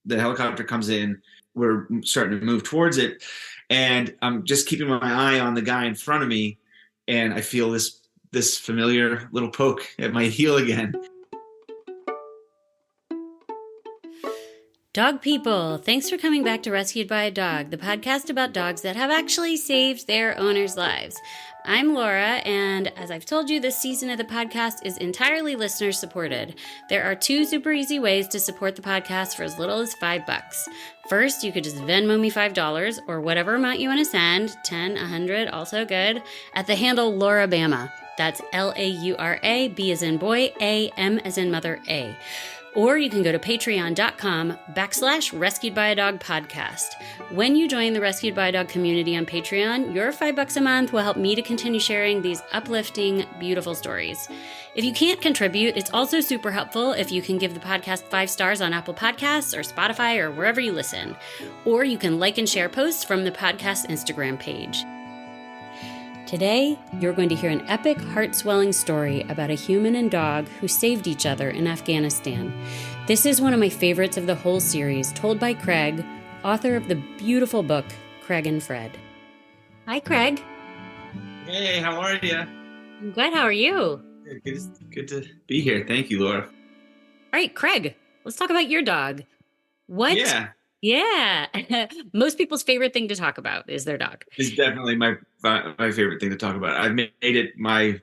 the helicopter comes in. We're starting to move towards it, and I'm just keeping my eye on the guy in front of me, and I feel this familiar little poke at my heel again. Dog people, thanks for coming back to Rescued by a Dog, the podcast about dogs that have actually saved their owners' lives. I'm Laura, and as I've told you, this season of the podcast is entirely listener supported. There are 2 super easy ways to support the podcast for as little as $5. First, you could just Venmo me $5 or whatever amount you want to send, 10, 100, also good, at the handle LauraBama. That's Laura, B as in boy, A, M as in mother, A. Or you can go to patreon.com/Rescued by a Dog podcast. When you join the Rescued by a Dog community on Patreon, your $5 a month will help me to continue sharing these uplifting, beautiful stories. If you can't contribute, it's also super helpful if you can give the podcast 5 stars on Apple Podcasts or Spotify or wherever you listen. Or you can like and share posts from the podcast Instagram page. Today, you're going to hear an epic, heart-swelling story about a human and dog who saved each other in Afghanistan. This is one of my favorites of the whole series, told by Craig, author of the beautiful book, Craig and Fred. Hi, Craig. Hey, how are you? I'm good. How are you? Good to be here. Thank you, Laura. All right, Craig, let's talk about your dog. What? Yeah. Most people's favorite thing to talk about is their dog. It's definitely my favorite thing to talk about. I've made it my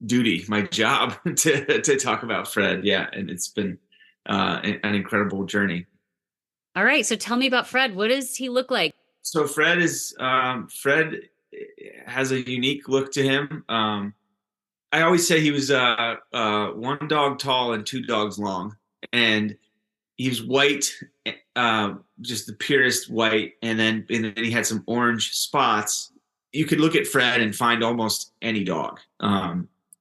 duty, my job to talk about Fred. Yeah, and it's been an incredible journey. All right, so tell me about Fred. What does he look like? So Fred has a unique look to him. I always say he was 1 dog tall and 2 dogs long, and he was white, just the purest white, and then he had some orange spots. You could look at Fred and find almost any dog.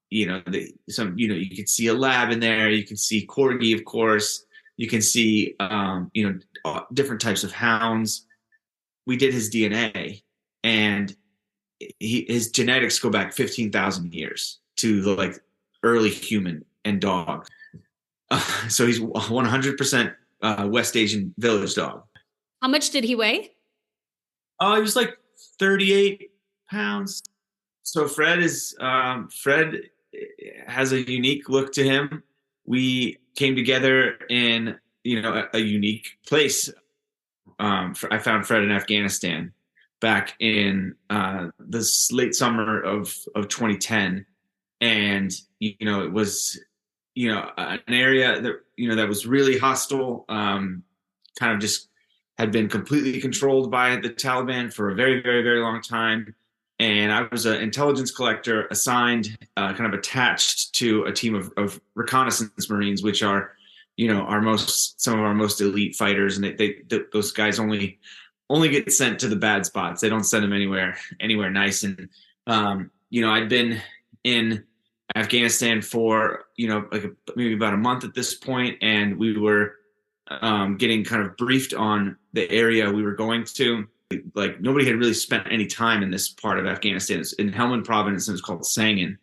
You could see a lab in there. You can see corgi, of course. You can see different types of hounds. We did his DNA, and his genetics go back 15,000 years to the early human and dog. So he's 100% West Asian village dog. How much did he weigh? He was 38 pounds. So Fred has a unique look to him. We came together in a unique place. I found Fred in Afghanistan back in the late summer of 2010, and it was an area that was really hostile, kind of just had been completely controlled by the Taliban for a very, very, very long time. And I was an intelligence collector assigned, kind of attached to a team of reconnaissance Marines, which are, some of our most elite fighters. And those guys only get sent to the bad spots. They don't send them anywhere nice. And, I'd been in Afghanistan for maybe about a month at this point, and we were getting kind of briefed on the area we were going to. Nobody had really spent any time in this part of Afghanistan. It's in Helmand province, and it's called Sangin.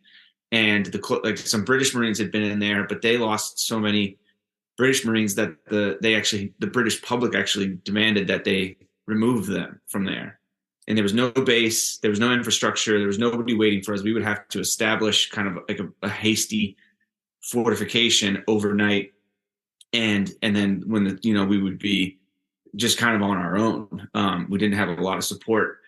And some British Marines had been in there, but they lost so many British Marines that the British public actually demanded that they remove them from there. And there was no base, there was no infrastructure, there was nobody waiting for us. We would have to establish kind of a hasty fortification overnight, and then when we would be just kind of on our own. We didn't have a lot of support,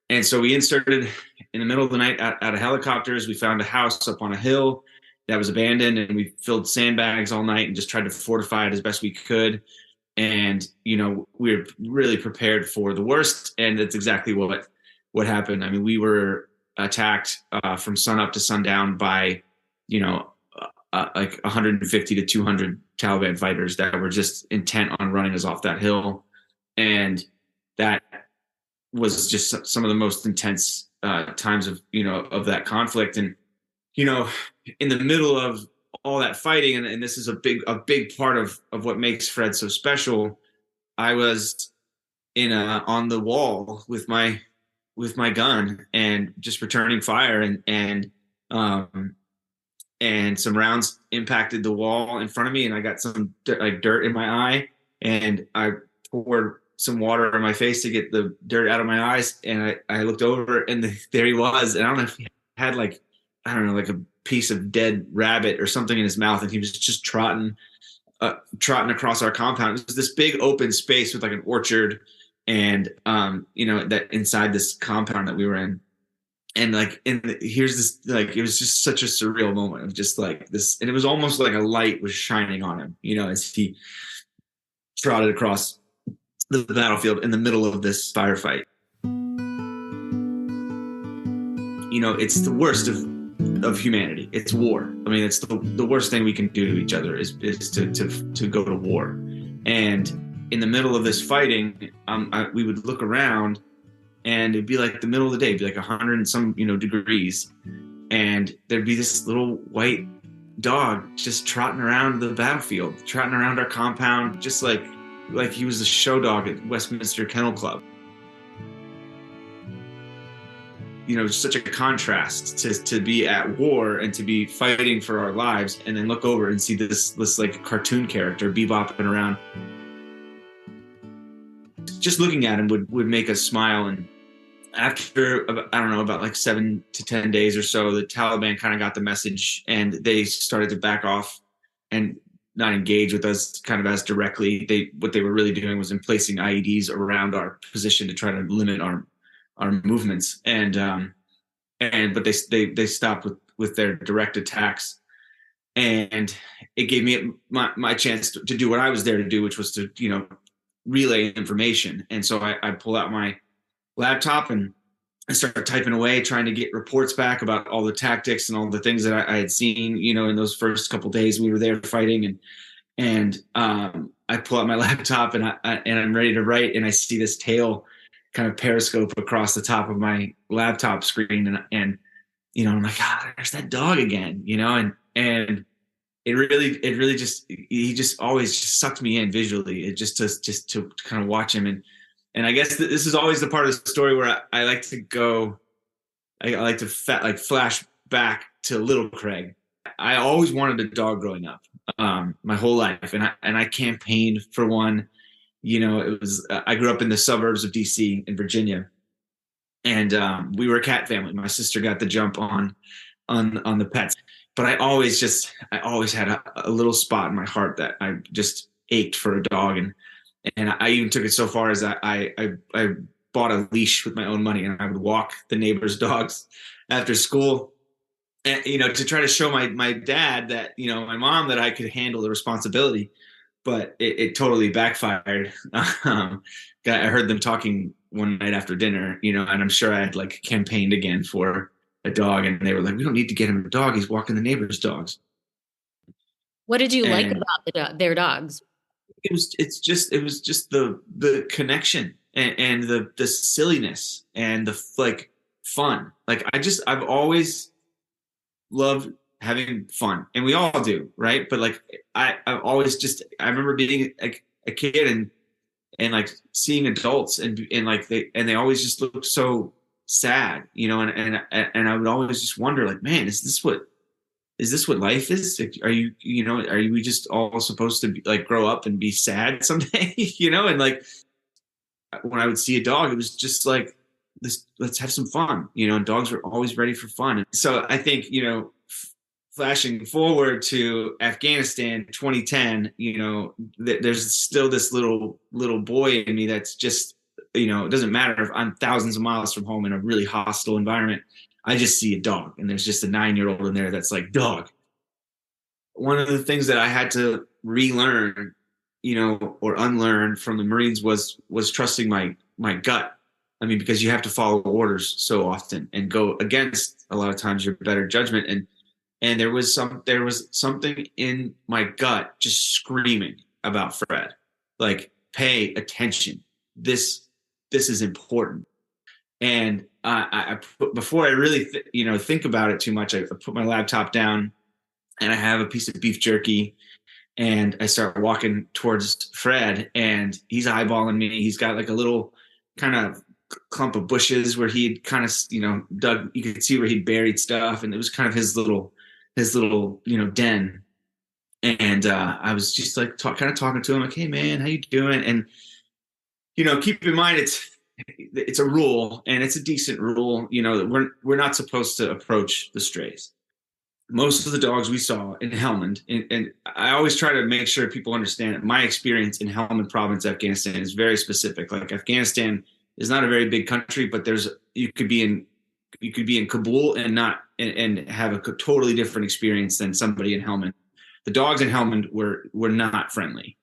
and so we inserted in the middle of the night out of helicopters. We found a house up on a hill that was abandoned, and we filled sandbags all night and just tried to fortify it as best we could. And, we were really prepared for the worst. And that's exactly what happened. I mean, we were attacked from sunup to sundown by, 150 to 200 Taliban fighters that were just intent on running us off that hill. And that was just some of the most intense times of that conflict. And, in the middle of all that fighting, and this is a big part of what makes Fred so special, I was on the wall with my gun and just returning fire, and some rounds impacted the wall in front of me, and I got some dirt in my eye, and I poured some water on my face to get the dirt out of my eyes. And I looked over, and there he was. And I don't know if he had like, I don't know, like a piece of dead rabbit or something in his mouth. And he was just trotting across our compound. It was this big open space with like an orchard and, that inside this compound that we were in. And like, here's this, like, it was just such a surreal moment of just like this. And it was almost like a light was shining on him, as he trotted across the battlefield in the middle of this firefight. It's the worst of humanity. It's war. I mean, it's the worst thing we can do to each other is to go to war. And in the middle of this fighting, we would look around, and it'd be like the middle of the day, it'd be like 100 and some degrees, and there'd be this little white dog just trotting around the battlefield, trotting around our compound, just like he was a show dog at Westminster Kennel Club. Such a contrast to be at war and to be fighting for our lives, and then look over and see this like cartoon character bebopping around. Just looking at him would make us smile. And after, I don't know, about like 7 to 10 days or so, the Taliban kind of got the message, and they started to back off and not engage with us kind of as directly. What they were really doing was placing IEDs around our position to try to limit our movements. But they stopped with their direct attacks, and it gave me my chance to do what I was there to do, which was to relay information. And so I pull out my laptop and I start typing away, trying to get reports back about all the tactics and all the things that I had seen, in those first couple of days we were there fighting. And I pull out my laptop and I'm ready to write, and I see this tail kind of periscope across the top of my laptop screen, and I'm like, there's that dog again, and it really just, he just always just sucked me in visually. It just to kind of watch him. And I guess this is always the part of the story where I like to go, I like to flash back to little Craig. I always wanted a dog growing up, my whole life. And I campaigned for one. It was, I grew up in the suburbs of DC in Virginia, and we were a cat family. My sister got the jump on the pets, but I always had a little spot in my heart that I just ached for a dog. And I even took it so far as I bought a leash with my own money, and I would walk the neighbors' dogs after school, and, to try to show my dad that, my mom, that I could handle the responsibility. But it totally backfired. I heard them talking one night after dinner, and I'm sure I had like campaigned again for a dog, and they were like, "We don't need to get him a dog. He's walking the neighbor's dogs." What did you like about their dogs? It was just the connection and the silliness and the like fun. Like I've always loved having fun, and we all do, right? But like I always I remember being a kid and like seeing adults and like they always just look so sad, and I would always just wonder, like, man, is this what life is? Like, are we just all supposed to be, like, grow up and be sad someday? And like when I would see a dog, it was just like, let's have some fun, and dogs were always ready for fun. And so I think, flashing forward to Afghanistan 2010, there's still this little boy in me that's just, it doesn't matter if I'm thousands of miles from home in a really hostile environment. I just see a dog, and there's just a 9-year-old in there that's like, dog. One of the things that I had to relearn, or unlearn from the Marines was trusting my gut. I mean, because you have to follow orders so often and go against a lot of times your better judgment. And there was something in my gut just screaming about Fred, like, pay attention. This is important. And before I really think about it too much, I put my laptop down, and I have a piece of beef jerky, and I start walking towards Fred, and he's eyeballing me. He's got like a little kind of clump of bushes where he'd kind of dug. You could see where he'd buried stuff, and it was kind of his little den. And I was just like kind of talking to him, like, "Hey man, how you doing?" And keep in mind it's a rule, and it's a decent rule. That we're not supposed to approach the strays. Most of the dogs we saw in Helmand, and I always try to make sure people understand that my experience in Helmand province, Afghanistan, is very specific. Like, Afghanistan is not a very big country, but you could be in Kabul and not and have a totally different experience than somebody in Helmand. The dogs in Helmand were not friendly.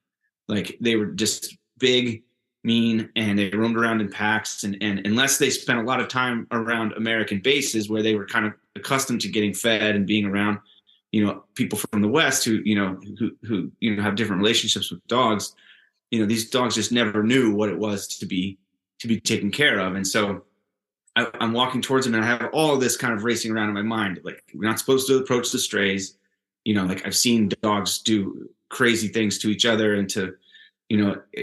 Like, they were just big, mean, and they roamed around in packs. And unless they spent a lot of time around American bases where they were kind of accustomed to getting fed and being around, people from the West who have different relationships with dogs, these dogs just never knew what it was to be taken care of. And so I'm walking towards them, and I have all of this kind of racing around in my mind. Like, we're not supposed to approach the strays. Like, I've seen dogs do crazy things to each other and to,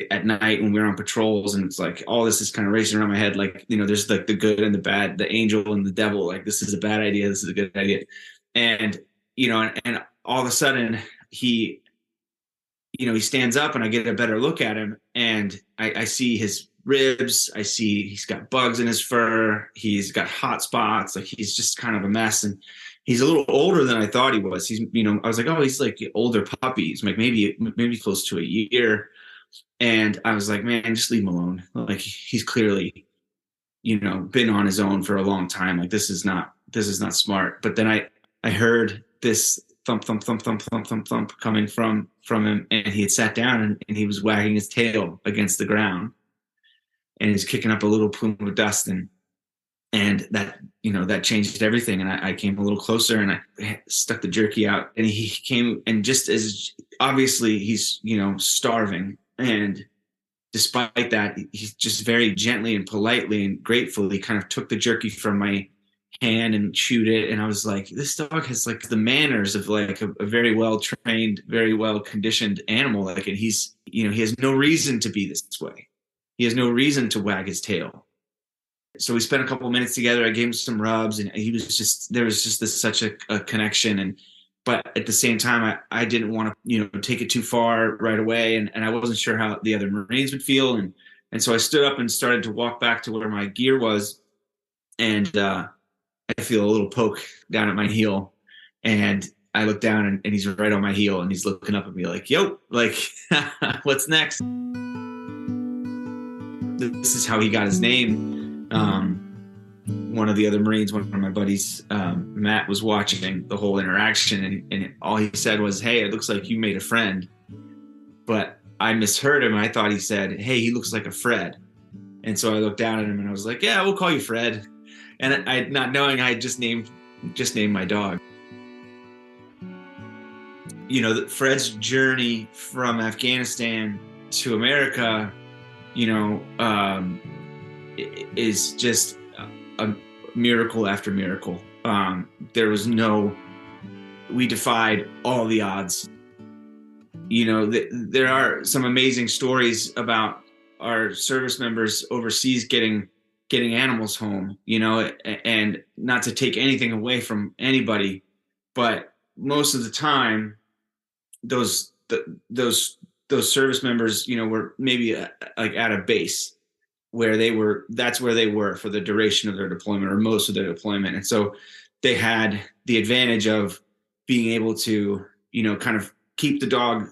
at night when we're on patrols, and it's like all this is kind of racing around my head. Like, there's like the good and the bad, the angel and the devil. Like, this is a bad idea, this is a good idea. And, and all of a sudden he stands up, and I get a better look at him, and I see his ribs. I see he's got bugs in his fur. He's got hot spots. Like, he's just kind of a mess. And he's a little older than I thought he was. He's, I was like, oh, he's like older puppies, like maybe close to a year. And I was like, man, just leave him alone. Like, he's clearly, been on his own for a long time. Like, this is not smart. But then I heard this thump, thump, thump, thump, thump, thump, thump coming from him. And he had sat down, and he was wagging his tail against the ground, and he's kicking up a little plume of dust. And that changed everything. And I came a little closer, and I stuck the jerky out, and he came, and just as obviously he's, starving. And despite that, he just very gently and politely and gratefully kind of took the jerky from my hand and chewed it. And I was like, this dog has like the manners of like a very well trained, very well conditioned animal. Like, and he's, he has no reason to be this way. He has no reason to wag his tail. So we spent a couple of minutes together. I gave him some rubs, and there was just such a connection. But at the same time, I didn't want to, take it too far right away. And I wasn't sure how the other Marines would feel. And so I stood up and started to walk back to where my gear was. And I feel a little poke down at my heel. And I look down, and he's right on my heel, and he's looking up at me like, yo, like, what's next? This is how he got his name. One of the other Marines, one of my buddies, Matt, was watching the whole interaction, and all he said was, hey, it looks like you made a friend. But I misheard him. I thought he said, hey, he looks like a Fred. And so I looked down at him, and I was like, yeah, we'll call you Fred. And I, not knowing, I just named my dog. Fred's journey from Afghanistan to America, is just a miracle after miracle. We defied all the odds. There are some amazing stories about our service members overseas getting animals home, and not to take anything away from anybody, but most of the time those service members, were maybe like at a base where that's where they were for the duration of their deployment, or most of their deployment. And so they had the advantage of being able to, kind of keep the dog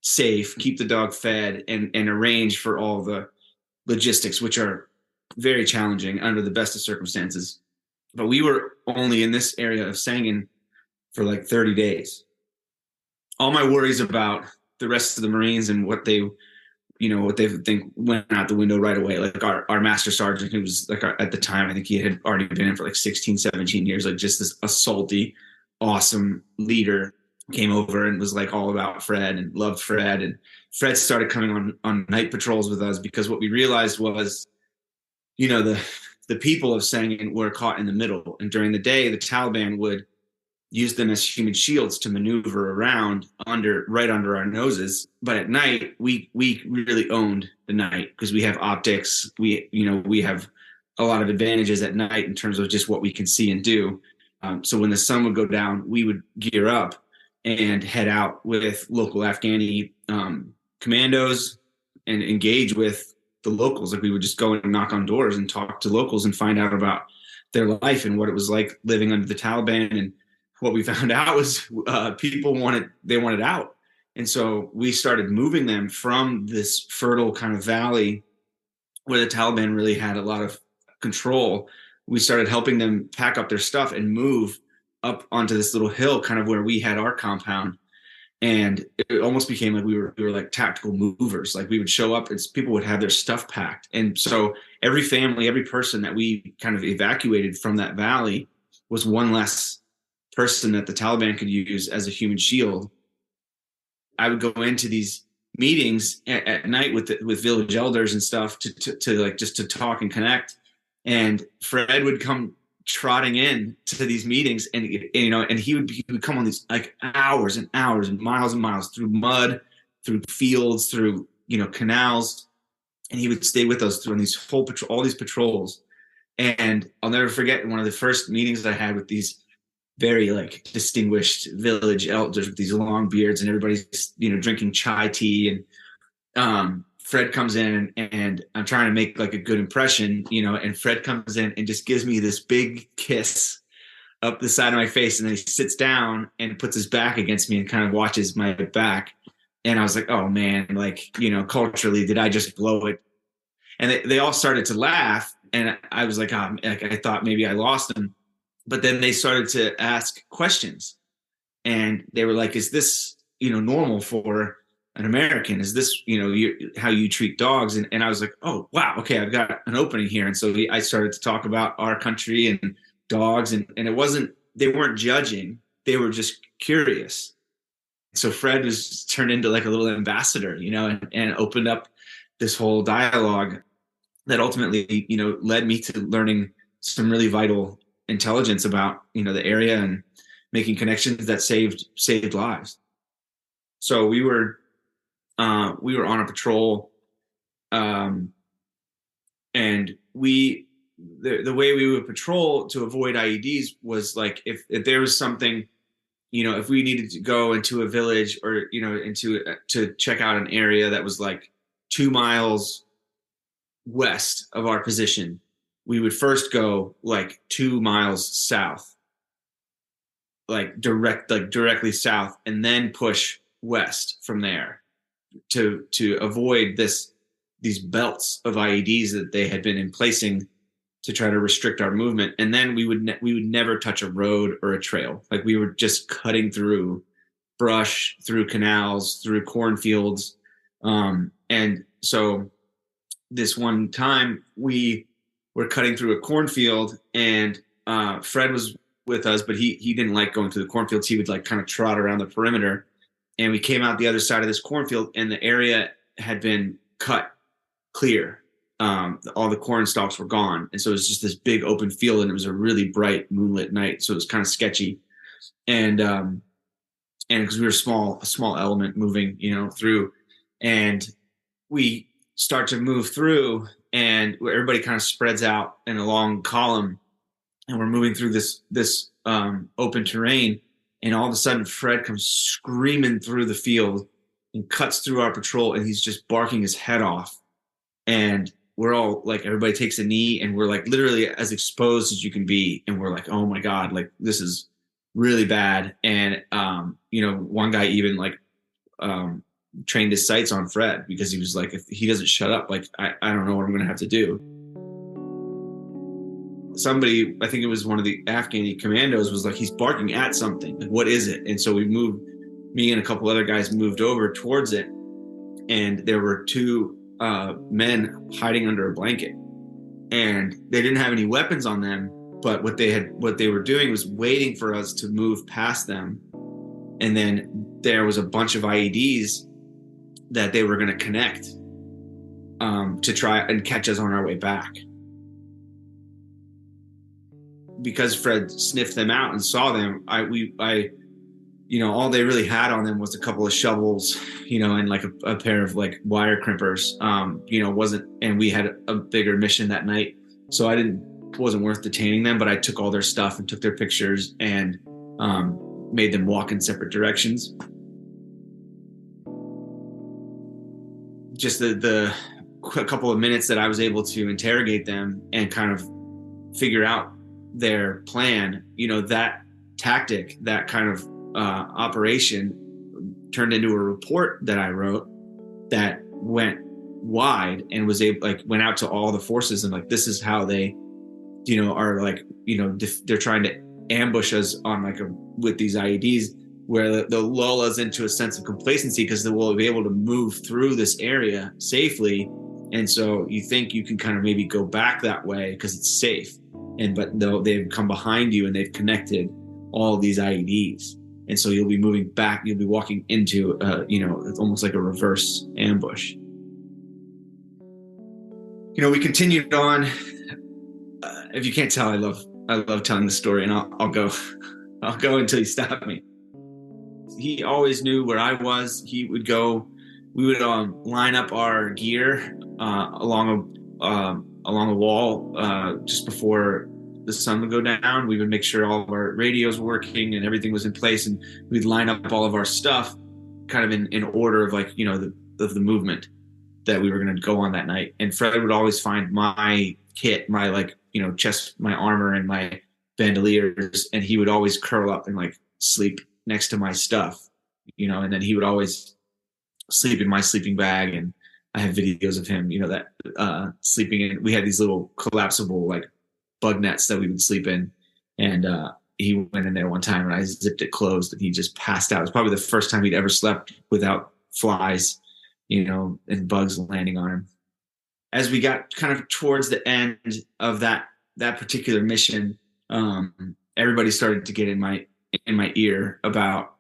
safe, keep the dog fed, and arrange for all the logistics, which are very challenging under the best of circumstances. But we were only in this area of Sangin for like 30 days. All my worries about the rest of the Marines and what they think went out the window right away. Like our master sergeant, who was like at the time, I think he had already been in for like 16, 17 years, like just this salty, awesome leader, came over and was like all about Fred and loved Fred. And Fred started coming on night patrols with us, because what we realized was, the people of Sangin were caught in the middle. And during the day, the Taliban would use them as human shields to maneuver around right under our noses. But at night, we really owned the night, because we have optics. We have a lot of advantages at night in terms of just what we can see and do. So when the sun would go down, we would gear up and head out with local Afghani commandos and engage with the locals. Like we would just go and knock on doors and talk to locals and find out about their life and what it was like living under the Taliban. And what we found out was people wanted out. And so we started moving them from this fertile kind of valley where the Taliban really had a lot of control. We started helping them pack up their stuff and move up onto this little hill, kind of where we had our compound. And it almost became like we were like tactical movers. Like we would show up and people would have their stuff packed. And so every family, every person that we kind of evacuated from that valley was one less person that the Taliban could use as a human shield. I would go into these meetings at night with village elders and stuff to like just to talk and connect. And Fred would come trotting in to these meetings, and he would come on these like hours and hours and miles through mud, through fields, through canals, and he would stay with us through all these patrols. And I'll never forget one of the first meetings that I had with these very like distinguished village elders with these long beards, and everybody's drinking chai tea, and Fred comes in and I'm trying to make like a good impression, and Fred comes in and just gives me this big kiss up the side of my face. And then he sits down and puts his back against me and kind of watches my back. And I was like, oh man, like, culturally, did I just blow it? And they all started to laugh. And I was like, I thought maybe I lost them. But then they started to ask questions, and they were like, is this, normal for an American? Is this, how you treat dogs? And I was like, oh, wow. Okay. I've got an opening here. And so I started to talk about our country and dogs, and they weren't judging. They were just curious. So Fred was turned into like a little ambassador, and opened up this whole dialogue that ultimately, led me to learning some really vital intelligence about, the area and making connections that saved lives. So we were on a patrol, and the way we would patrol to avoid IEDs was like if there was something, if we needed to go into a village or to check out an area that was like 2 miles west of our position, we would first go like 2 miles south, like directly south, and then push west from there to avoid these belts of IEDs that they had been placing to try to restrict our movement. And then we would never touch a road or a trail. Like we were just cutting through brush, through canals, through cornfields. And so this one time we were cutting through a cornfield, and Fred was with us, but he didn't like going through the cornfields. He would like kind of trot around the perimeter. And we came out the other side of this cornfield, and the area had been cut clear. All the corn stalks were gone. And so it was just this big open field, and it was a really bright moonlit night. So it was kind of sketchy. And because we were a small element moving, through, and we start to move through, and everybody kind of spreads out in a long column, and we're moving through this open terrain. And all of a sudden, Fred comes screaming through the field and cuts through our patrol, and he's just barking his head off. And we're all like, everybody takes a knee, and we're like literally as exposed as you can be. And we're like, oh my God, like this is really bad. And, one guy even like trained his sights on Fred, because he was like, if he doesn't shut up, like, I don't know what I'm going to have to do. Somebody, I think it was one of the Afghani commandos, was like, he's barking at something. Like, what is it? And so me and a couple other guys moved over towards it, and there were two men hiding under a blanket, and they didn't have any weapons on them, but what they were doing was waiting for us to move past them. And then there was a bunch of IEDs that they were going to connect to try and catch us on our way back. Because Fred sniffed them out and saw them, all they really had on them was a couple of shovels, and like a pair of like wire crimpers. And we had a bigger mission that night, so wasn't worth detaining them. But I took all their stuff and took their pictures, and made them walk in separate directions. Just the couple of minutes that I was able to interrogate them and kind of figure out their plan, that tactic, that kind of operation turned into a report that I wrote that went wide and was able, went out to all the forces and this is how they, are they're trying to ambush us on with these IEDs, where they'll lull us into a sense of complacency because they will be able to move through this area safely. And so you think you can kind of maybe go back that way because it's safe. But they've come behind you and they've connected all of these IEDs. And so you'll be moving back, you'll be walking into, it's almost like a reverse ambush. We continued on. If you can't tell, I love telling the story, and I'll go until you stop me. He always knew where I was. He would go. We would line up our gear along a wall just before the sun would go down. We would make sure all of our radios were working and everything was in place, and we'd line up all of our stuff kind of in order of the movement that we were going to go on that night. And Fred would always find my kit, my chest, my armor, and my bandoliers, and he would always curl up and sleep next to my stuff, and then he would always sleep in my sleeping bag. And I have videos of him, that sleeping in. We had these little collapsible bug nets that we would sleep in, and he went in there one time and I zipped it closed and he just passed out. It was probably the first time he'd ever slept without flies, and bugs landing on him. As we got kind of towards the end of that particular mission, everybody started to get in my ear about,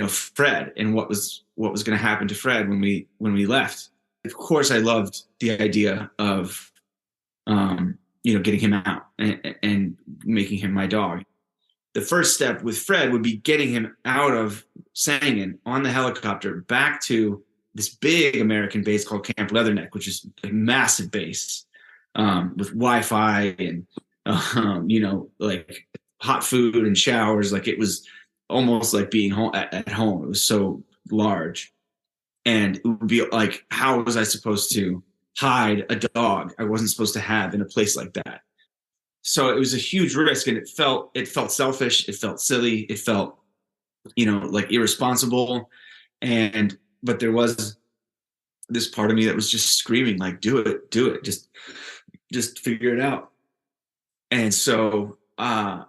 Fred and what was going to happen to Fred when we left. Of course, I loved the idea of, getting him out and making him my dog. The first step with Fred would be getting him out of Sangin on the helicopter back to this big American base called Camp Leatherneck, which is a massive base with Wi-Fi and, hot food and showers. It was almost like being home at home. It was so large. And it would be how was I supposed to hide a dog I wasn't supposed to have in a place like that? So it was a huge risk, and it felt selfish. It felt silly. It felt, irresponsible. But there was this part of me that was just screaming, do it, just figure it out. And so I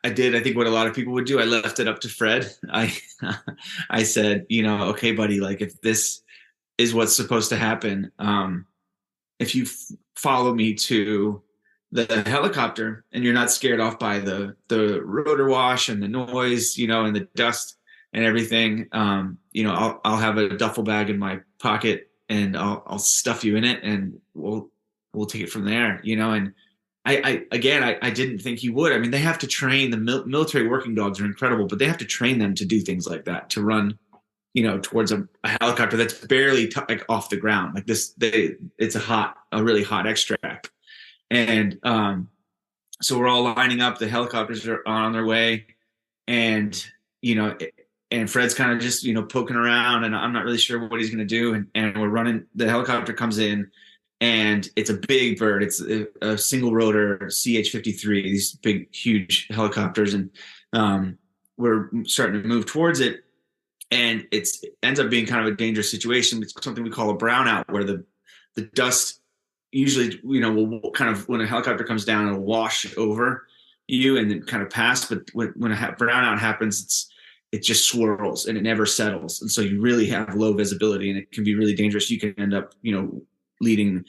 did, I think, what a lot of people would do. I left it up to Fred. I said, okay, buddy, if this is what's supposed to happen, if you follow me to the helicopter and you're not scared off by the rotor wash and the noise, and the dust and everything, I'll have a duffel bag in my pocket and I'll stuff you in it and we'll take it from there, and I didn't think he would. I mean, they have to train, the military working dogs are incredible, but they have to train them to do things like that, to run, towards a helicopter that's barely off the ground. It's a really hot extract. And so we're all lining up, the helicopters are on their way, and, and Fred's kind of just, poking around, and I'm not really sure what he's going to do. And we're running, the helicopter comes in, and it's a big bird. It's a single rotor CH-53, these big, huge helicopters. And we're starting to move towards it. And it ends up being kind of a dangerous situation. It's something we call a brownout, where the dust usually, will kind of, when a helicopter comes down, it'll wash over you and then kind of pass. But when a brownout happens, it just swirls and it never settles. And so you really have low visibility, and it can be really dangerous. You can end up, leading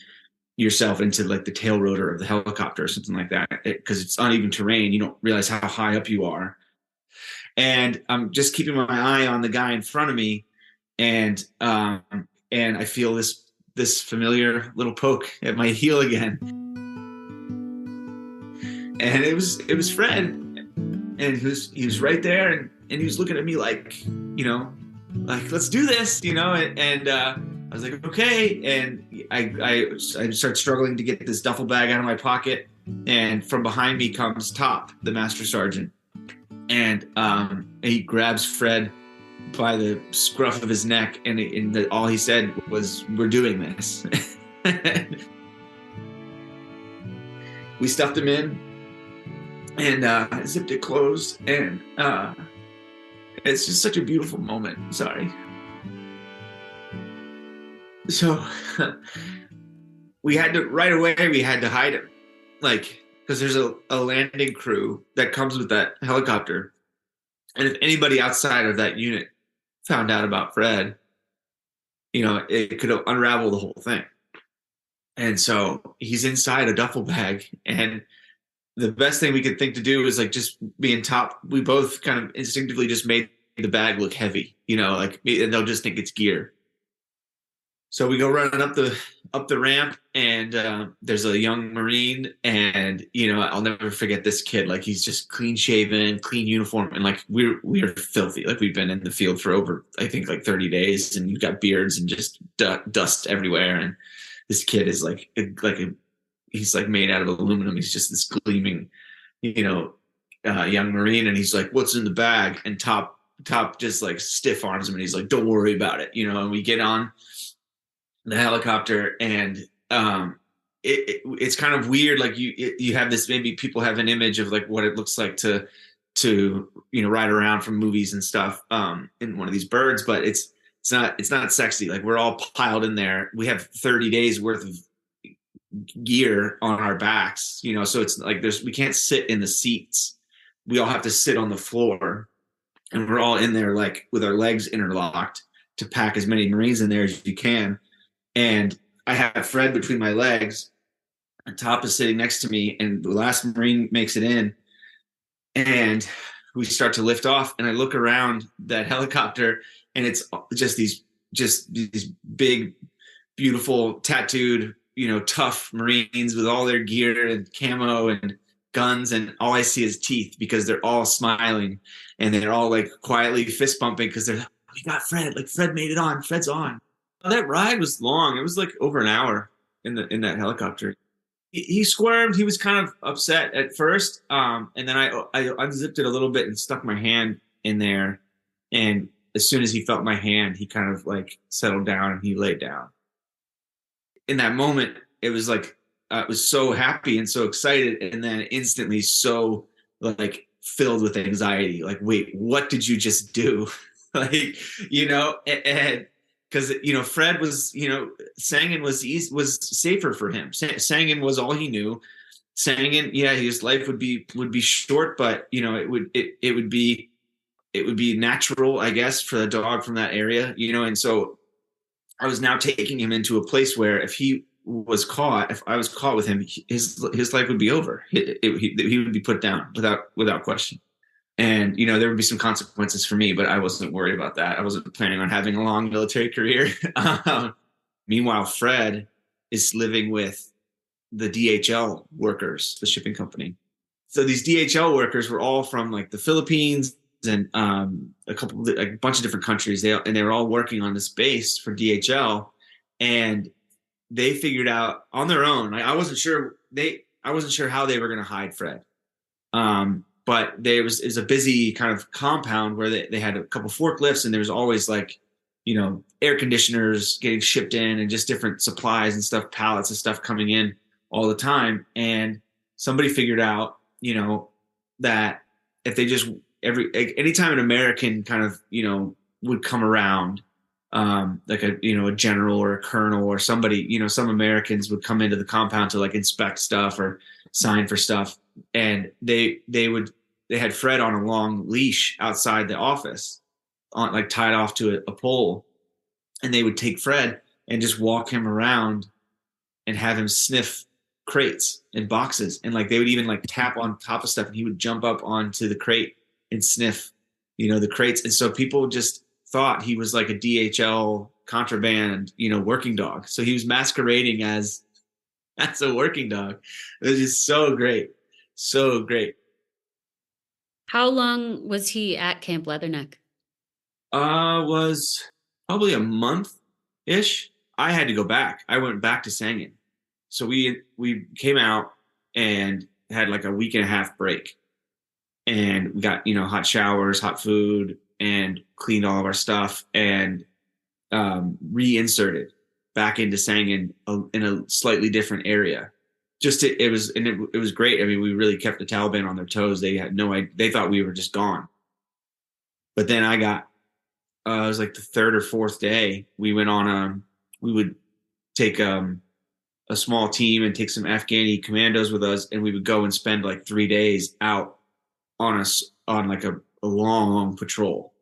yourself into the tail rotor of the helicopter or something like that, because it's uneven terrain. You don't realize how high up you are. And I'm just keeping my eye on the guy in front of me, and I feel this familiar little poke at my heel again. And it was Fred, and he was right there, and he was looking at me let's do this, and I was like, okay. And I start struggling to get this duffel bag out of my pocket, and from behind me comes Top, the master sergeant. and he grabs Fred by the scruff of his neck, and all he said was, "We're doing this." We stuffed him in and zipped it closed, and it's just such a beautiful moment. Sorry. So we had to right away. We had to hide him, like, because there's a landing crew that comes with that helicopter, and if anybody outside of that unit found out about Fred, it could unravel the whole thing. And so he's inside a duffel bag, and the best thing we could think to do is like just being top. We both kind of instinctively just made the bag look heavy, like, and they'll just think it's gear. So we go running up the ramp, and there's a young Marine, and I'll never forget this kid. Like, he's just clean shaven, clean uniform, and like we're filthy. Like, we've been in the field for over, I think, like 30 days, and we've got beards and just dust everywhere. And this kid is he's like made out of aluminum. He's just this gleaming, young Marine, and he's like, "What's in the bag?" And Top just like stiff arms him, and he's like, "Don't worry about it," And we get on the helicopter, and it's kind of weird. Like, you have this, maybe people have an image of like what it looks like to ride around from movies and stuff in one of these birds, but it's not sexy. Like, we're all piled in there. We have 30 days worth of gear on our backs, so it's like we can't sit in the seats. We all have to sit on the floor, and we're all in there like with our legs interlocked to pack as many Marines in there as you can. And I have Fred between my legs, and Top is sitting next to me, and the last Marine makes it in, and we start to lift off, and I look around that helicopter, and it's just these big, beautiful, tattooed, tough Marines with all their gear and camo and guns, and all I see is teeth, because they're all smiling, and they're all like quietly fist bumping because they're like, "We got Fred, like Fred made it on, Fred's on." That ride was long. It was like over an hour in that helicopter. He squirmed. He was kind of upset at first, and then I unzipped it a little bit and stuck my hand in there. And as soon as he felt my hand, he kind of like settled down and he laid down. In that moment, it was like I was so happy and so excited, and then instantly so like filled with anxiety. Like, wait, what did you just do? Like, and because Fred was, Sangin was safer for him. Sangin was all he knew. Sangin, yeah, his life would be short, but it would be natural, I guess, for the dog from that area, and so I was now taking him into a place where if I was caught with him, his life would be over. He would be put down without question. And, there would be some consequences for me, but I wasn't worried about that. I wasn't planning on having a long military career. Meanwhile, Fred is living with the DHL workers, the shipping company. So these DHL workers were all from like the Philippines and a bunch of different countries. They were all working on this base for DHL, and they figured out on their own. I wasn't sure how they were going to hide Fred. But it was a busy kind of compound where they had a couple forklifts, and there was always like, air conditioners getting shipped in and just different supplies and stuff, pallets of stuff coming in all the time. And somebody figured out, that if they just anytime an American kind of, would come around, like a general or a colonel or somebody, some Americans would come into the compound to like inspect stuff or sign for stuff. And they had Fred on a long leash outside the office, on like tied off to a pole, and they would take Fred and just walk him around and have him sniff crates and boxes, and like they would even like tap on top of stuff, and he would jump up onto the crate and sniff, the crates. And so people just thought he was like a DHL contraband, working dog. So he was masquerading as a working dog. It was just so great. So great. How long was he at Camp Leatherneck? Was probably a month-ish. I had to go back. I went back to Sangin. So we came out and had like a week and a half break. and we got, hot showers, hot food, and cleaned all of our stuff, and reinserted back into Sangin in a slightly different area. It was great. I mean, we really kept the Taliban on their toes. They had no idea. They thought we were just gone. But then it was like the third or fourth day, we would take a small team and take some Afghani commandos with us, and we would go and spend like 3 days out on like a long patrol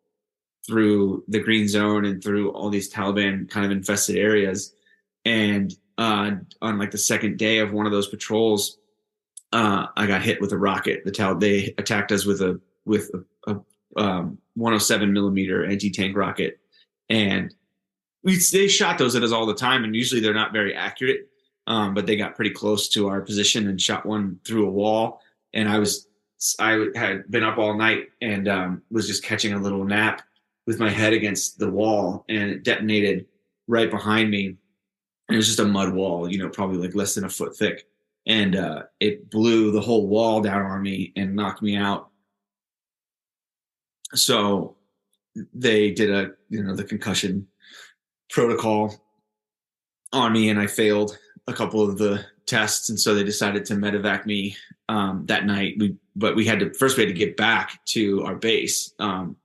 through the green zone and through all these Taliban kind of infested areas. And on like the second day of one of those patrols, I got hit with a rocket. They attacked us with a 107 millimeter anti-tank rocket, and they shot those at us all the time. And usually they're not very accurate, but they got pretty close to our position and shot one through a wall. And I had been up all night and was just catching a little nap with my head against the wall, and it detonated right behind me. And it was just a mud wall, probably like less than a foot thick. And it blew the whole wall down on me and knocked me out. So they did the concussion protocol on me, and I failed a couple of the tests. And so they decided to medevac me that night. But we had to get back to our base,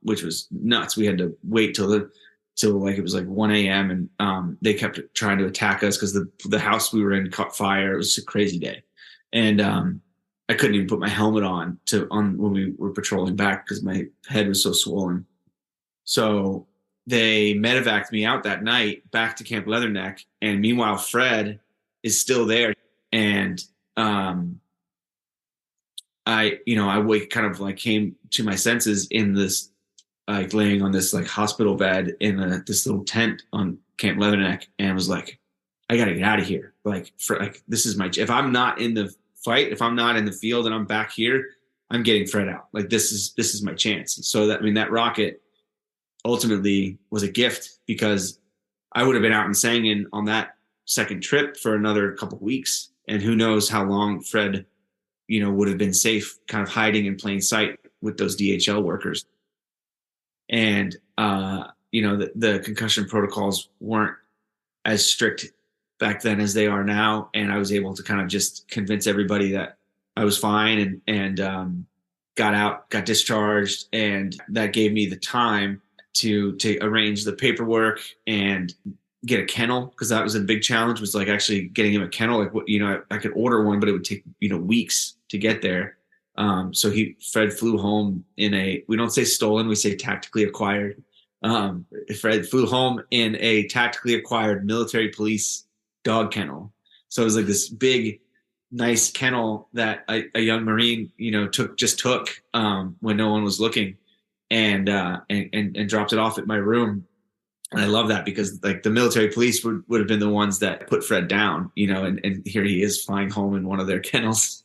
which was nuts. We had to wait till like it was like 1 a.m. and they kept trying to attack us because the house we were in caught fire. It was a crazy day, and I couldn't even put my helmet on when we were patrolling back because my head was so swollen. So they medevaced me out that night back to Camp Leatherneck, and meanwhile Fred is still there, and I kind of like came to my senses in this, like laying on this like hospital bed in this little tent on Camp Leatherneck, and was like, I gotta get out of here. Like, this is if I'm not in the fight, if I'm not in the field and I'm back here, I'm getting Fred out. Like, this is my chance. So that rocket ultimately was a gift, because I would have been out in Sangin on that second trip for another couple of weeks, and who knows how long Fred, would have been safe, kind of hiding in plain sight with those DHL workers. And the concussion protocols weren't as strict back then as they are now, and I was able to kind of just convince everybody that I was fine, and got discharged, and that gave me the time to arrange the paperwork and get a kennel, because that was a big challenge, was like actually getting him a kennel. Like, I could order one, but it would take weeks to get there. So Fred flew home we don't say stolen, we say tactically acquired. Fred flew home in a tactically acquired military police dog kennel. So it was like this big, nice kennel that a young Marine, took when no one was looking, and dropped it off at my room. And I love that, because like the military police would have been the ones that put Fred down, and here he is flying home in one of their kennels.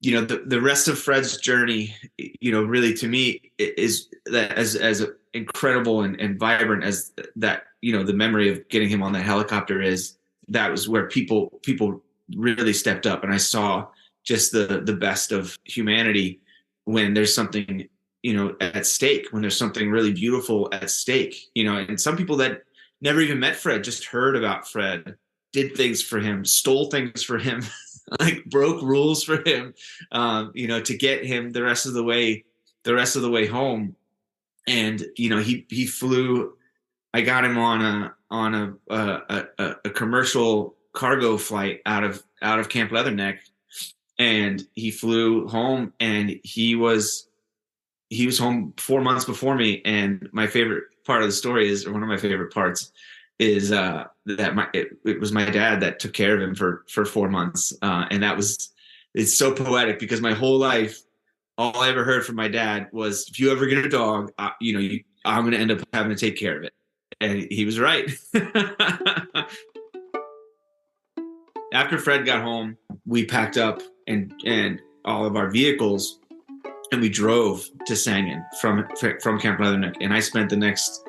The rest of Fred's journey, really to me is that as incredible and vibrant as that, the memory of getting him on that helicopter is, that was where people really stepped up. And I saw just the best of humanity when there's something, at stake, when there's something really beautiful at stake, and some people that never even met Fred, just heard about Fred, did things for him, stole things for him, like broke rules for him, to get him the rest of the way home. And, he flew, I got him on a commercial cargo flight out of Camp Leatherneck, and he flew home, and he was home 4 months before me. And my favorite part of the story is, or one of my favorite parts is, that it was my dad that took care of him for 4 months. And it's so poetic, because my whole life, all I ever heard from my dad was, if you ever get a dog, I'm going to end up having to take care of it. And he was right. After Fred got home, we packed up and all of our vehicles, and we drove to Sangin from Camp Leatherneck. And I spent the next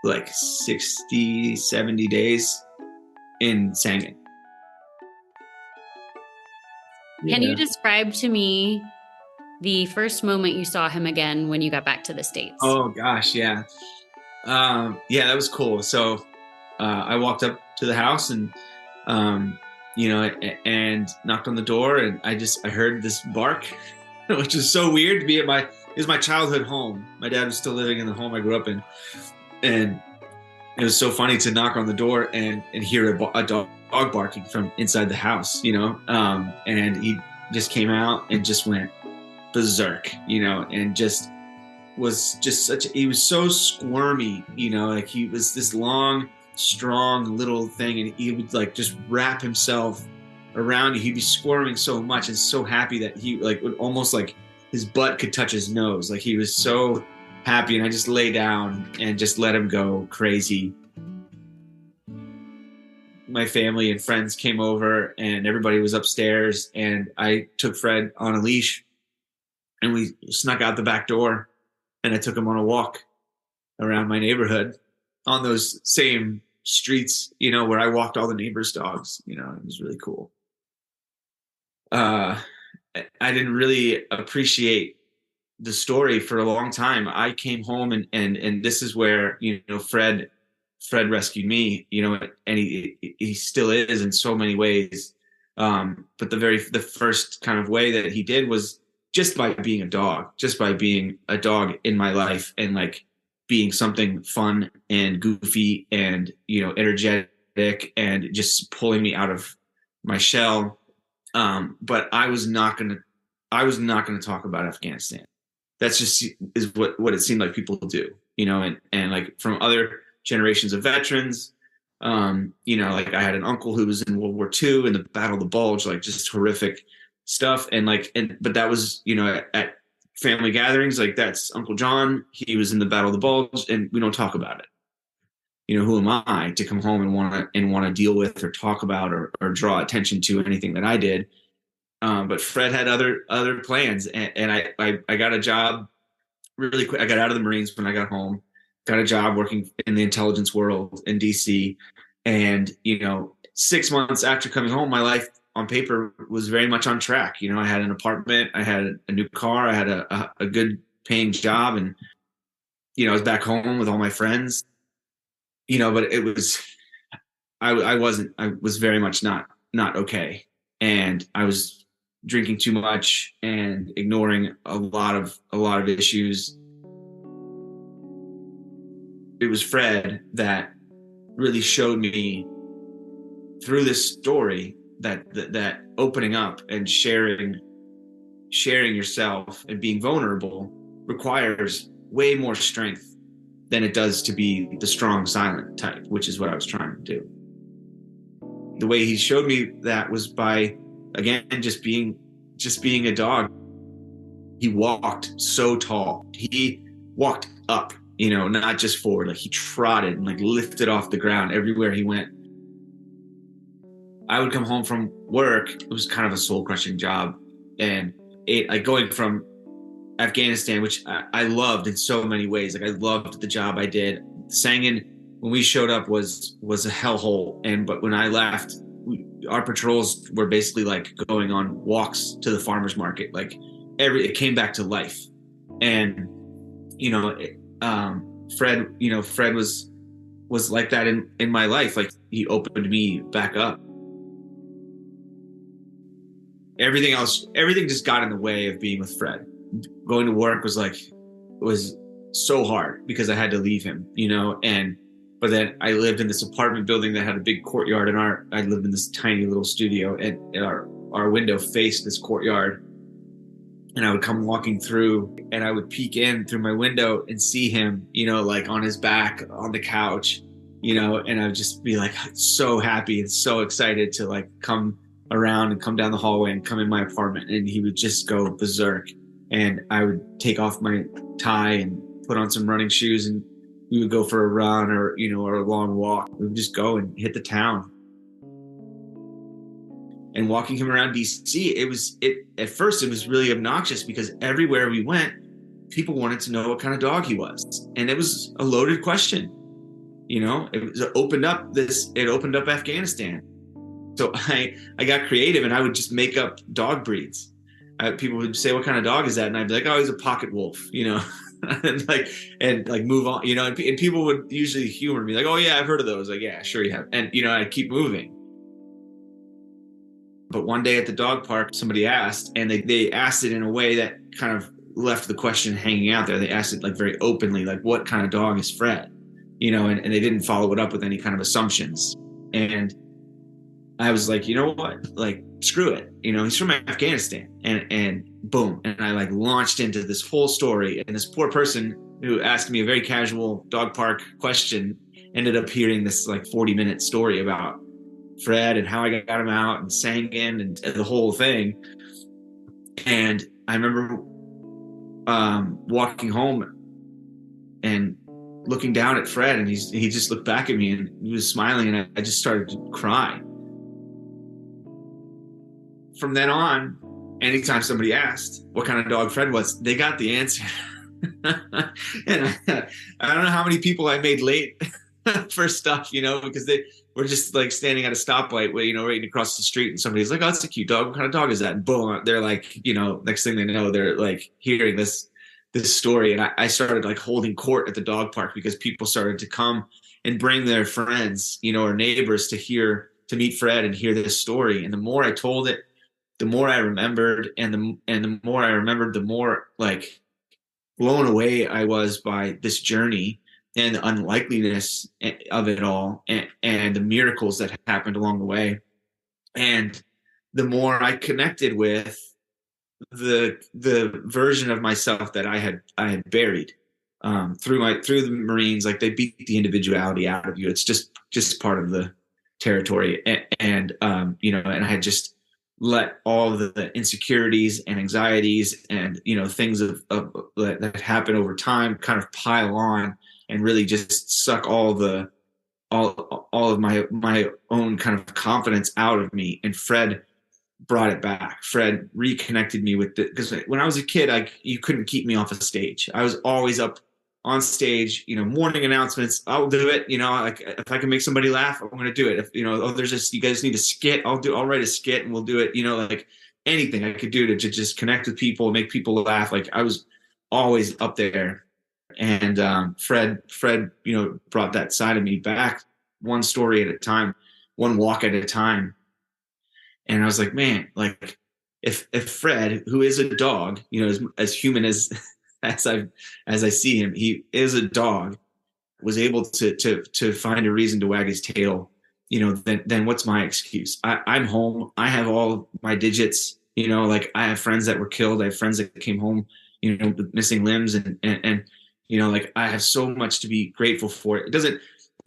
like 60, 70 days in Sangin. Can you describe to me the first moment you saw him again when you got back to the States. Oh gosh, yeah. Yeah, that was cool. So I walked up to the house and um, and knocked on the door, and I heard this bark, which is so weird to be at it was my childhood home. My dad was still living in the home I grew up in, and it was so funny to knock on the door and hear a dog barking from inside the house, and he just came out and just went berserk, and just was just he was so squirmy, like he was this long, strong little thing, and he would like just wrap himself around you. He'd be squirming so much and so happy that he like would almost like his butt could touch his nose. Like he was so happy, and I just lay down and just let him go crazy. My family and friends came over and everybody was upstairs, and I took Fred on a leash and we snuck out the back door, and I took him on a walk around my neighborhood on those same streets, where I walked all the neighbors' dogs. It was really cool. I didn't really appreciate the story for a long time. I came home and this is where, Fred rescued me, and he still is in so many ways. But the first kind of way that he did was just by being a dog in my life, and like being something fun and goofy and, energetic, and just pulling me out of my shell. But I was not going to talk about Afghanistan. That's just is what it seemed like people do, and like from other generations of veterans, like I had an uncle who was in World War II in the Battle of the Bulge, like just horrific stuff. But that was, at family gatherings, like that's Uncle John, he was in the Battle of the Bulge, and we don't talk about it. Who am I to come home and want to deal with or talk about or draw attention to anything that I did? But Fred had other plans, and I got a job really quick. I got out of the Marines when I got home, got a job working in the intelligence world in DC. And, 6 months after coming home, my life on paper was very much on track. I had an apartment, I had a new car, I had a good paying job, and, I was back home with all my friends, but it was, I was very much not okay. And I was drinking too much and ignoring a lot of issues. It was Fred that really showed me through this story that opening up and sharing yourself and being vulnerable requires way more strength than it does to be the strong, silent type, which is what I was trying to do. The way he showed me that was by, again, just being a dog. He walked so tall. He walked up, not just forward. Like he trotted and like lifted off the ground everywhere he went. I would come home from work. It was kind of a soul crushing job, and going from Afghanistan, which I loved in so many ways. Like I loved the job I did. Sangin, when we showed up, was a hellhole, but when I left, our patrols were basically like going on walks to the farmers market. Like it came back to life, and Fred was like that in my life. Like he opened me back up. Everything just got in the way of being with Fred. Going to work was so hard because I had to leave him, but then I lived in this apartment building that had a big courtyard, and I lived in this tiny little studio, and our window faced this courtyard, and I would come walking through, and I would peek in through my window and see him, like on his back on the couch, and I would just be like so happy and so excited to like come around and come down the hallway and come in my apartment, and he would just go berserk, and I would take off my tie and put on some running shoes, and we would go for a run or a long walk. We would just go and hit the town. And walking him around DC, at first it was really obnoxious because everywhere we went, people wanted to know what kind of dog he was, and it was a loaded question. It opened up Afghanistan. So I got creative, and I would just make up dog breeds. people would say, "What kind of dog is that?" And I'd be like, "Oh, he's a pocket wolf," and move on, and people would usually humor me like, "Oh yeah, I've heard of those." Like, "Yeah, sure you have," and I'd keep moving. But one day at the dog park, somebody asked, and they asked it in a way that kind of left the question hanging out there. They asked it like very openly, like, "What kind of dog is Fred?" And they didn't follow it up with any kind of assumptions. And I was like, you know what? Like, screw it. He's from Afghanistan, and boom, and I like launched into this whole story. And this poor person who asked me a very casual dog park question ended up hearing this like 40-minute story about Fred and how I got him out and sang in and the whole thing. And I remember walking home and looking down at Fred, and he just looked back at me and he was smiling, and I just started to cry. From then on, anytime somebody asked what kind of dog Fred was, they got the answer. And I don't know how many people I made late for stuff, because they were just like standing at a stoplight, right across the street, and somebody's like, "Oh, that's a cute dog. What kind of dog is that?" And boom, they're like, next thing they know, they're like hearing this story. And I started like holding court at the dog park because people started to come and bring their friends, or neighbors to meet Fred and hear this story. And the more I told it, the more I remembered, and the more I remembered, the more like blown away I was by this journey and the unlikeliness of it all, and the miracles that happened along the way. And the more I connected with the version of myself that I had buried through the Marines. Like, they beat the individuality out of you. It's just part of the territory. And I had just let all of the insecurities and anxieties and things that happen over time kind of pile on and really just suck all of my own kind of confidence out of me. And Fred brought it back. Fred reconnected me with because when I was a kid, you couldn't keep me off a stage. I was always up on stage, morning announcements, I'll do it. Like, if I can make somebody laugh, I'm going to do it. If, you guys need a skit, I'll write a skit and we'll do it. Like anything I could do to just connect with people, make people laugh. Like, I was always up there. And Fred, brought that side of me back, one story at a time, one walk at a time. And I was like, man, like if Fred, who is a dog, as human as I see him, he is a dog, was able to find a reason to wag his tail, then what's my excuse? I'm home. I have all my digits, like I have friends that were killed. I have friends that came home, with missing limbs, and like I have so much to be grateful for. It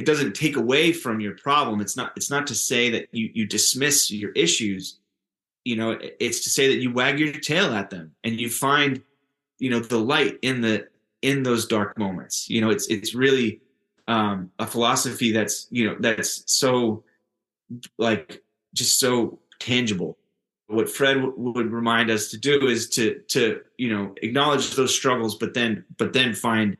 doesn't take away from your problem. It's not to say that you dismiss your issues. It's to say that you wag your tail at them and you find, the light in those dark moments. It's really a philosophy that's so like just so tangible. What Fred would remind us to do is to acknowledge those struggles, but then find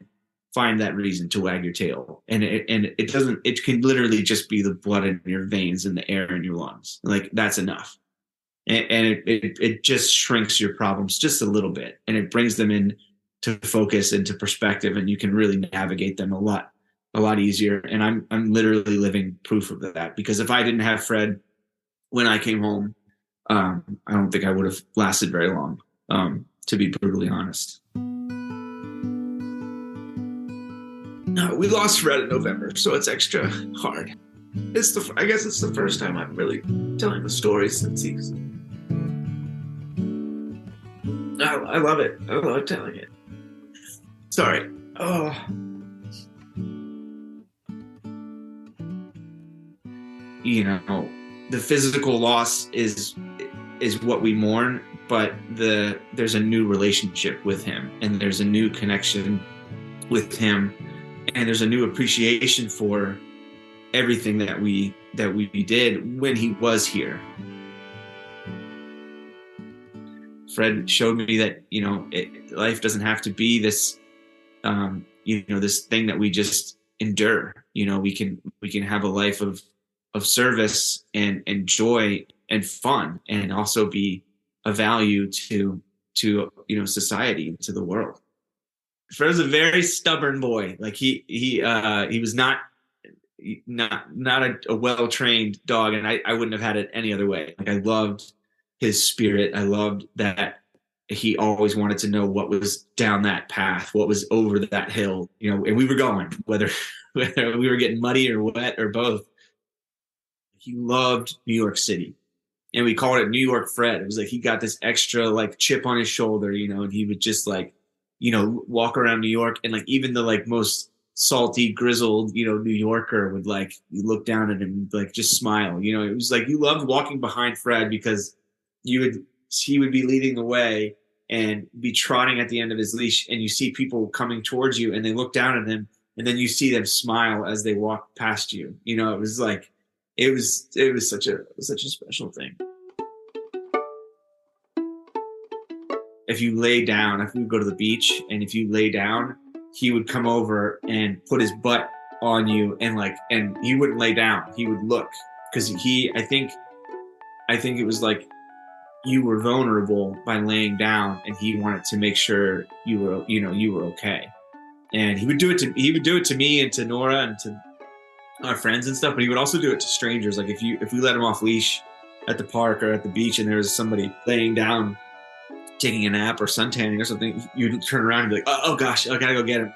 that reason to wag your tail. And it can literally just be the blood in your veins and the air in your lungs. Like, that's enough. And it just shrinks your problems just a little bit, and it brings them in to focus and to perspective, and you can really navigate them a lot easier. And I'm literally living proof of that, because if I didn't have Fred when I came home, I don't think I would have lasted very long, to be brutally honest. No, we lost Fred in November, so it's extra hard. I guess it's the first time I'm really telling the story since he's. I love it. I love telling it. Sorry. Oh. The physical loss is what we mourn, but there's a new relationship with him, and there's a new connection with him, and there's a new appreciation for everything that we did when he was here. Fred showed me that life doesn't have to be this this thing that we just endure. We can have a life of service and joy and fun, and also be a value to society, to the world. Fred was a very stubborn boy. Like he was not a well-trained dog, and I wouldn't have had it any other way. Like I loved his spirit. I loved that he always wanted to know what was down that path, what was over that hill, and we were going, whether we were getting muddy or wet or both. He loved New York City, and we called it New York Fred. It was like he got this extra like chip on his shoulder, and he would just like, walk around New York, and like even the like most salty, grizzled, New Yorker would like look down at him, like just smile. It was like you loved walking behind Fred because he would be leading the way and be trotting at the end of his leash, and you see people coming towards you, and they look down at him, and then you see them smile as they walk past you. It was like it was such a special thing. If you lay down, if we would go to the beach, and if you lay down, he would come over and put his butt on you, and he wouldn't lay down. He would look, because I think it was like you were vulnerable by laying down, and he wanted to make sure you were okay. And he would do it to me and to Nora and to our friends and stuff, but he would also do it to strangers. Like if we let him off leash at the park or at the beach, and there was somebody laying down taking a nap or suntanning or something, you'd turn around and be like, oh gosh, I gotta go get him.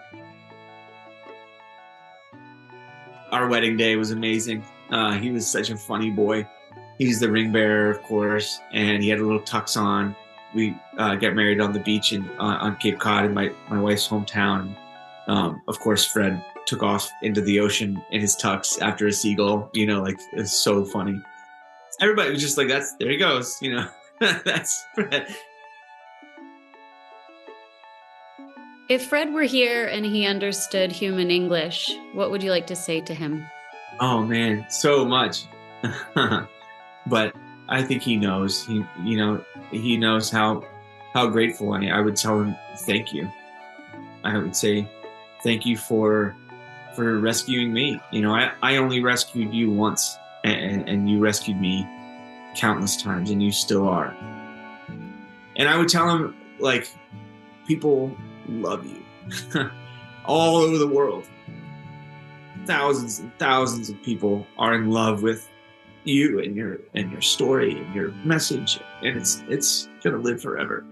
Our wedding day was amazing. He was such a funny boy. He's the ring bearer, of course, and he had a little tux on. We got married on the beach on Cape Cod in my wife's hometown. Of course, Fred took off into the ocean in his tux after a seagull. Like it's so funny. Everybody was just like, there he goes. That's Fred. If Fred were here and he understood human English, what would you like to say to him? Oh man, so much. But I think he knows. He knows how grateful I would tell him thank you. I would say thank you for rescuing me. I only rescued you once, and you rescued me countless times, and you still are. And I would tell him, like, people love you all over the world. Thousands and thousands of people are in love with you and your story and your message, and it's gonna live forever.